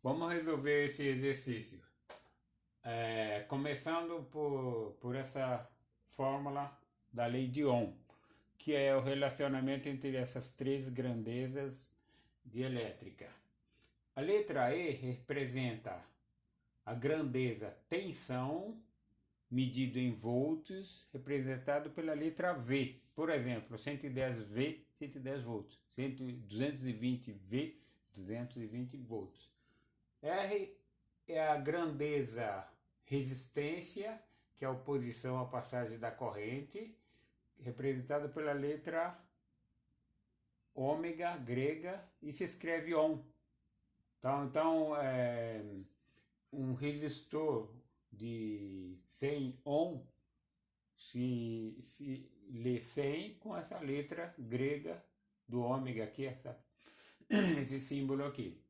Vamos resolver esse exercício. Começando por essa fórmula da lei de Ohm, que é o relacionamento entre essas três grandezas de elétrica. A letra E representa a grandeza tensão, medido em volts, representado pela letra V. Por exemplo, 110 V, 110 volts. 220 V, 220 volts. R é a grandeza resistência, que é a oposição à passagem da corrente, representada pela letra ômega grega e se escreve Ohm. Então, um resistor de 100 ohm se lê 100 com essa letra grega do ômega aqui, esse símbolo aqui.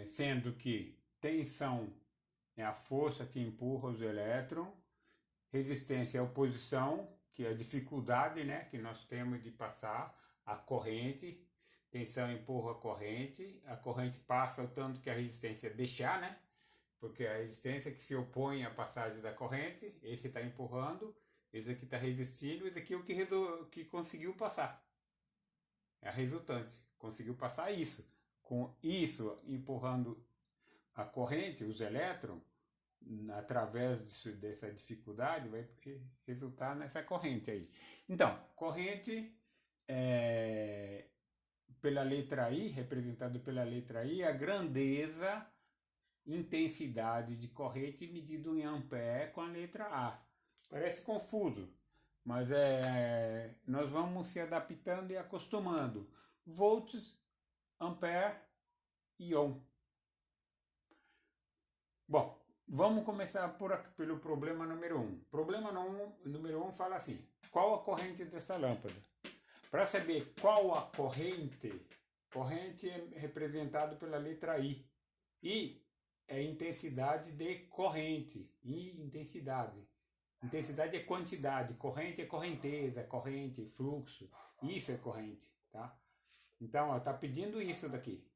Sendo que tensão é a força que empurra os elétrons, resistência é a oposição, que é a dificuldade, né, que nós temos de passar a corrente, tensão empurra a corrente passa o tanto que a resistência deixar, né, porque a resistência que se opõe à passagem da corrente, esse está empurrando, esse aqui está resistindo, esse aqui é o que conseguiu passar, é a resultante, conseguiu passar isso. Com isso empurrando a corrente, os elétrons, através dessa dificuldade, vai resultar nessa corrente aí. Então, corrente pela letra I, representado pela letra I, a grandeza, intensidade de corrente medido em ampere com a letra A. Parece confuso, mas nós vamos se adaptando e acostumando. Volts, ampere e ohm. Bom, vamos começar pelo problema número 1. Problema número 1 fala assim: qual a corrente dessa lâmpada? Para saber qual a corrente é representado pela letra I. I é intensidade de corrente. I, intensidade. Intensidade é quantidade, corrente é correnteza, corrente, fluxo. Isso é corrente, tá? Então, está pedindo isso daqui.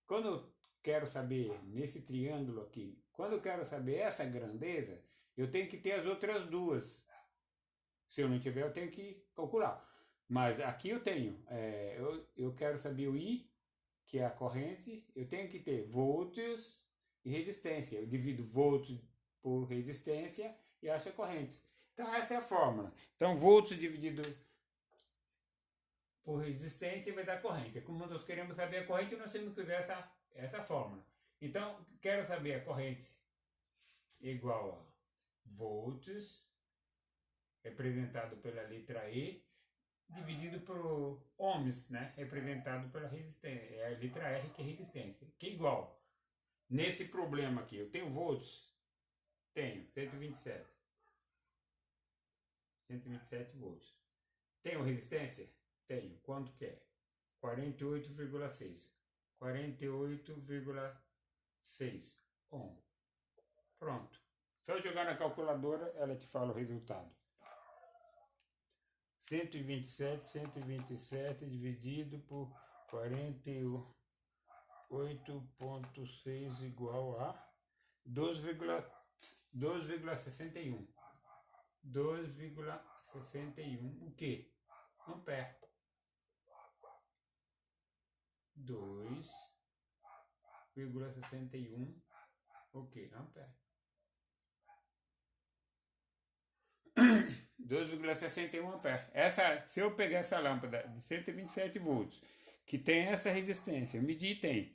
Quando eu quero saber, nesse triângulo aqui, quando eu quero saber essa grandeza, eu tenho que ter as outras duas. Se eu não tiver, eu tenho que calcular. Mas aqui eu tenho, eu quero saber o I, que é a corrente, eu tenho que ter volts e resistência. Eu divido volts por resistência e acho a corrente. Então essa é a fórmula. Então volts dividido por resistência vai dar corrente. Como nós queremos saber a corrente, nós temos que usar essa fórmula. Então, quero saber a corrente igual a volts, representado pela letra E, dividido por ohms, né? Representado pela resistência. É a letra R que é resistência. Que é igual. Nesse problema aqui, eu tenho volts? Tenho, 127. 127 volts. Tenho resistência? Tenho. Quanto que é? 48,6. 48,6 ohm. Pronto. Só jogar na calculadora, ela te fala o resultado. 127 dividido por 48,6 igual a 2,61. 2,61 o quê? Ampere. 2,61 o quê? Ampere. 2,61 ampere. Se eu pegar essa lâmpada de 127 volts, que tem essa resistência, eu medir tem.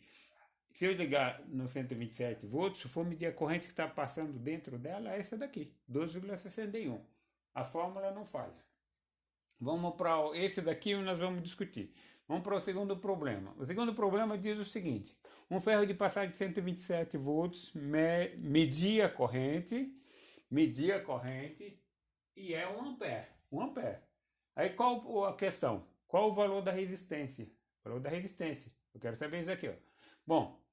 Se eu ligar no 127 volts, se for medir a corrente que está passando dentro dela, é essa daqui, 2,61. A fórmula não falha. Vamos para esse daqui nós vamos discutir. Vamos para o segundo problema. O segundo problema diz o seguinte: um ferro de passagem de 127 volts media a corrente e é 1 ampere. 1 ampere. Aí qual a questão? Qual o valor da resistência? O valor da resistência. Eu quero saber isso aqui, ó. Bom,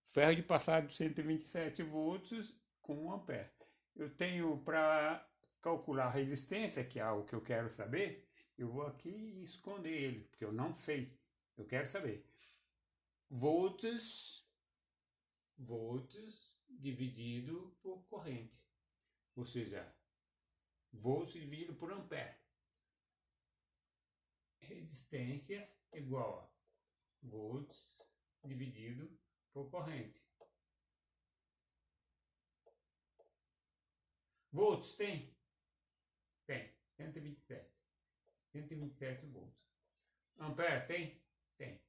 ferro de passagem de 127 volts com 1 ampere. Eu tenho para calcular a resistência, que é algo que eu quero saber, eu vou aqui e esconder ele, porque eu não sei. Eu quero saber. volts dividido por corrente. Ou seja, volts dividido por ampere. Resistência igual a volts dividido por corrente. Volts tem? Tem. 127. 127 volts. Ampere tem? Tem.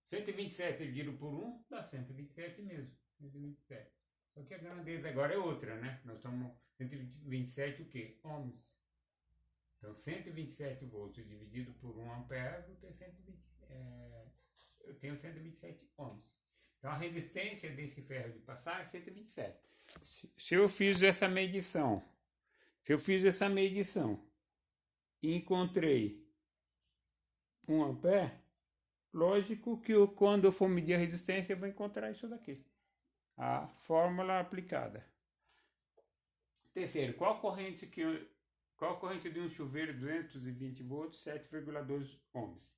127 dividido por 1 dá 127 mesmo. 127. Só que a grandeza agora é outra, né? Nós estamos 127 o quê? Ohms. Então 127 volts dividido por 1 ampere, eu tenho 127 ohms. Então a resistência desse ferro de passar é 127. Se eu fiz essa medição e encontrei 1 ampere, lógico que quando eu for medir a resistência eu vou encontrar isso daqui. A fórmula aplicada. Terceiro, qual a corrente de um chuveiro 220 volts, 7,2 ohms?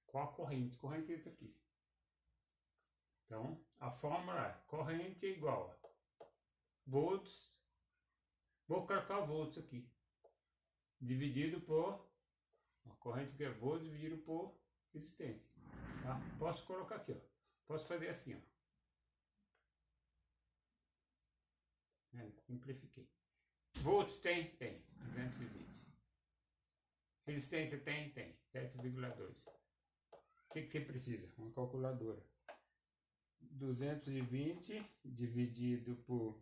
Qual a corrente? Corrente é isso aqui. Então, a fórmula é corrente igual a volts, vou colocar volts aqui, dividido por, a corrente que é volts dividido por resistência. Tá? Posso colocar aqui, ó. Posso fazer assim, ó. Simplifiquei. Volts tem? Tem. 220. Resistência tem? Tem. 7,2. O que você precisa? Uma calculadora. 220 dividido por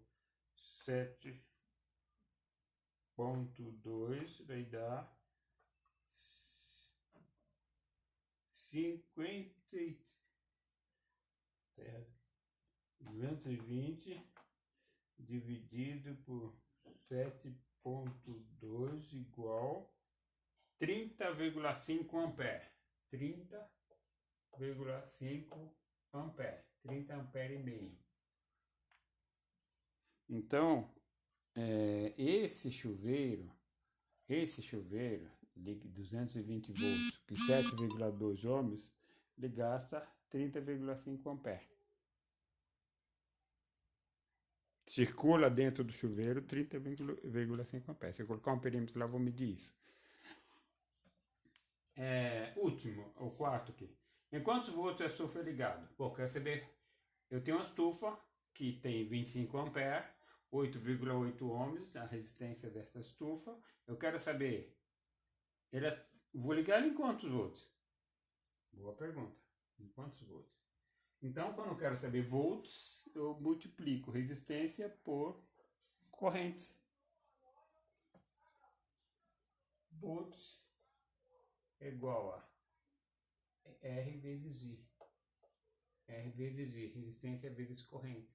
7,2 vai dar 220 dividido por 7,2 igual 30,5 ampere. 30,5 ampere. 30 ampere e meio. Então, esse chuveiro de 220 volts, com 7,2 ohms, ele gasta 30,5 ampere. Circula dentro do chuveiro 30,5 ampere. Se eu colocar um perímetro lá, eu vou medir isso. Último, o quarto aqui. Em quantos volts a estufa é ligada? Bom, quero saber. Eu tenho uma estufa que tem 25 ampere, 8,8 ohms, a resistência dessa estufa. Eu quero saber, vou ligar ela em quantos volts? Boa pergunta. Em quantos volts? Então, quando eu quero saber volts, eu multiplico resistência por corrente. Volts é igual a R vezes I. R vezes I, resistência vezes corrente.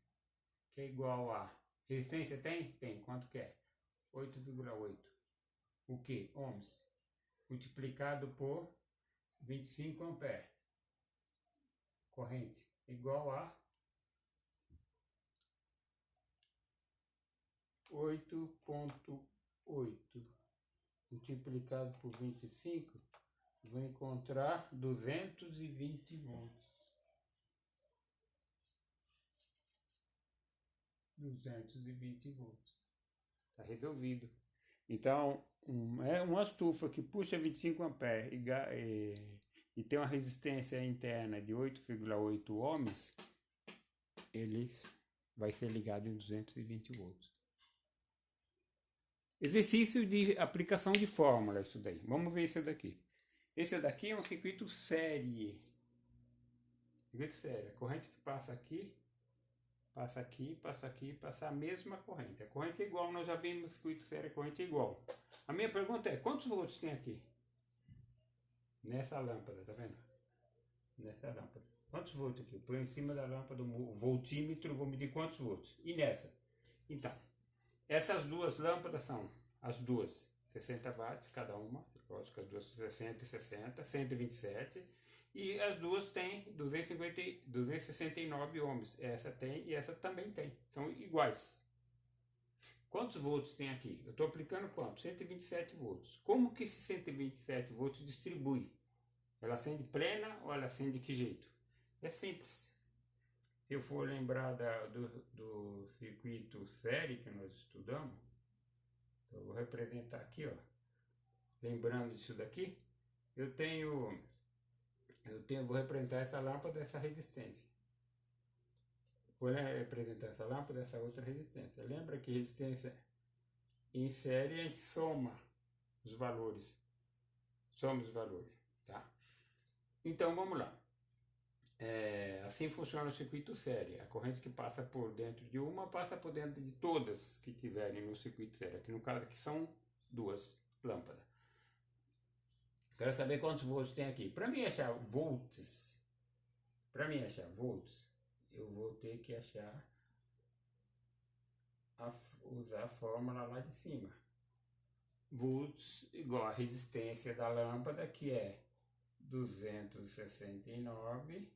Que é igual a... Resistência tem? Tem. Quanto que é? 8,8. O que? Ohms. Multiplicado por 25 ampere. Corrente. Igual a 8,8 multiplicado por 25, vou encontrar 220 volts. 220 volts. Está resolvido. Então, uma estufa que puxa 25 ampere e tem uma resistência interna de 8,8 ohms, ele vai ser ligado em 220 volts. Exercício de aplicação de fórmula, isso daí. Vamos ver esse daqui. Esse daqui é um circuito série. Circuito série. A corrente que passa aqui, passa aqui, passa aqui, passa a mesma corrente. A corrente é igual, nós já vimos no circuito série, a corrente é igual. A minha pergunta é, quantos volts tem aqui? Nessa lâmpada, tá vendo? Nessa lâmpada. Quantos volts aqui? Eu ponho em cima da lâmpada o voltímetro, vou medir quantos volts. E nessa? Então, essas duas lâmpadas são as duas 60 watts cada uma, lógico, as duas 60 e 60, 127, e as duas têm 269 ohms, essa tem e essa também tem, são iguais. Quantos volts tem aqui? Eu estou aplicando quanto? 127 volts. Como que esse 127 volts distribui? Ela acende plena ou ela acende de que jeito? É simples. Se eu for lembrar do circuito série que nós estudamos, eu vou representar aqui, ó. Lembrando disso daqui, vou representar essa lâmpada, essa resistência. Vou representar essa lâmpada, essa outra resistência. Lembra que resistência em série a gente soma os valores. Soma os valores, tá? Então vamos lá. Assim funciona o circuito série. A corrente que passa por dentro de uma passa por dentro de todas que tiverem no circuito série. Aqui no caso aqui são duas lâmpadas. Quero saber quantos volts tem aqui. Para mim achar volts, eu vou ter que usar a fórmula lá de cima. Volts igual a resistência da lâmpada, que é 269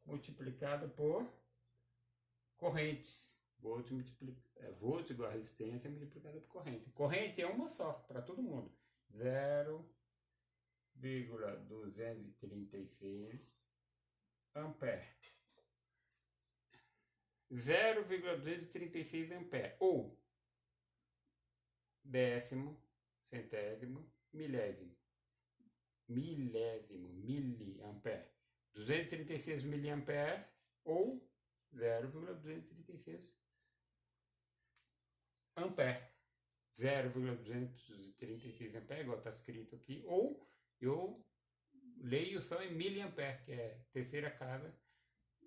multiplicado por corrente. Volts igual a resistência multiplicado por corrente. Corrente é uma só, para todo mundo. 0,236 ampere. 0,236 ampere. Ou décimo, centésimo, milésimo, miliampere. 236 miliampere ou 0,236 ampere. 0,236 ampere, igual está escrito aqui, ou eu leio só em miliampere, que é a terceira casa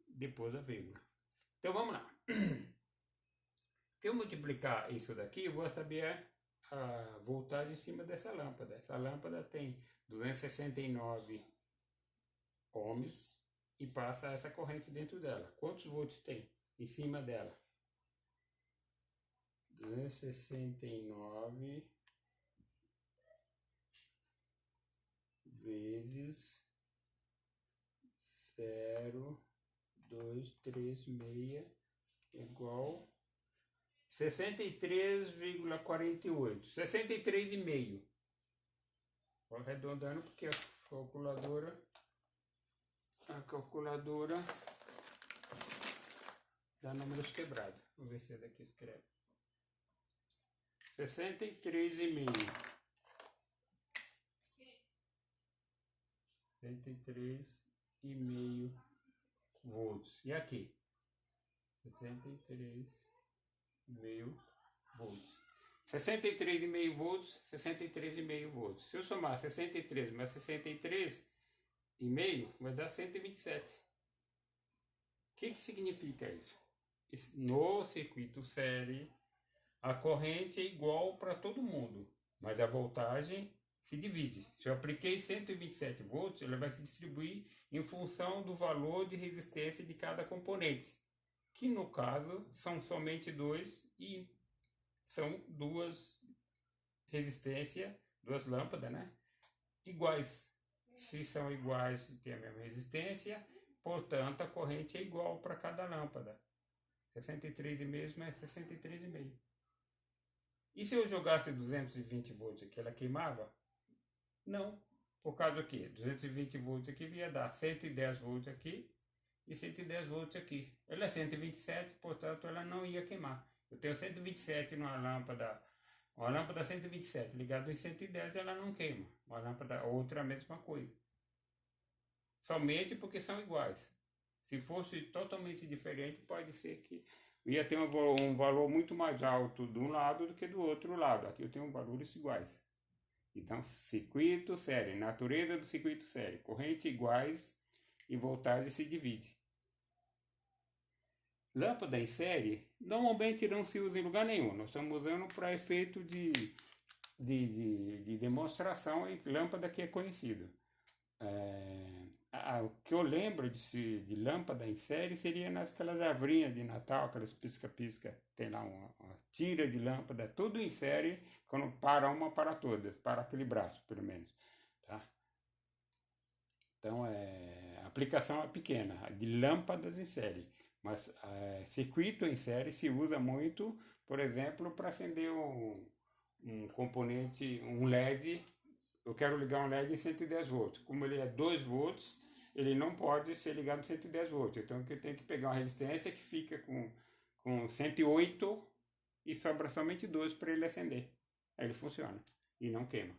depois da vírgula. Então vamos lá. Se eu multiplicar isso daqui, eu vou saber a voltagem em cima dessa lâmpada. Essa lâmpada tem 269 ohms e passa essa corrente dentro dela. Quantos volts tem em cima dela? 269 vezes 0,236 igual 63,48. 63,5. Vou arredondando porque a calculadora dá números quebrados. Vou ver se daqui escreve. 63,5. 63,5 volts. E aqui? 63,5 volts. 63,5 volts, 63,5 volts. Se eu somar 63 mais 63,5, vai dar 127. O que significa isso? No circuito série, a corrente é igual para todo mundo, mas a voltagem se divide. Se eu apliquei 127 volts, ela vai se distribuir em função do valor de resistência de cada componente, que no caso são somente dois e são duas resistências, duas lâmpadas, né? Iguais. Se são iguais e tem a mesma resistência, portanto a corrente é igual para cada lâmpada. 63,5 mais 63,5. E se eu jogasse 220 volts aqui, ela queimava? Não. Por causa do quê? 220 volts aqui ia dar 110 volts aqui e 110 volts aqui. Ela é 127, portanto ela não ia queimar. Eu tenho 127 numa lâmpada, uma lâmpada 127 ligada em 110, ela não queima. Uma lâmpada outra a mesma coisa. Somente porque são iguais. Se fosse totalmente diferente, pode ser que ia ter um valor muito mais alto de um lado do que do outro lado. Aqui eu tenho valores iguais. Então, circuito série, natureza do circuito série, corrente iguais e voltagem se divide. Lâmpada em série, normalmente não se usa em lugar nenhum. Nós estamos usando para efeito de demonstração e lâmpada que é conhecido. O que eu lembro de lâmpada em série seria naquelas arvrinhas de Natal, aquelas pisca-pisca, tem lá uma tira de lâmpada, tudo em série, quando para uma para todas, para aquele braço, pelo menos. Tá? Então, a aplicação é pequena, de lâmpadas em série, mas circuito em série se usa muito, por exemplo, para acender um componente, um LED eu quero ligar um LED em 110 volts. Como ele é 2 volts, ele não pode ser ligado em 110 volts. Então eu tenho que pegar uma resistência que fica com 108 e sobra somente 12 para ele acender. Aí ele funciona e não queima.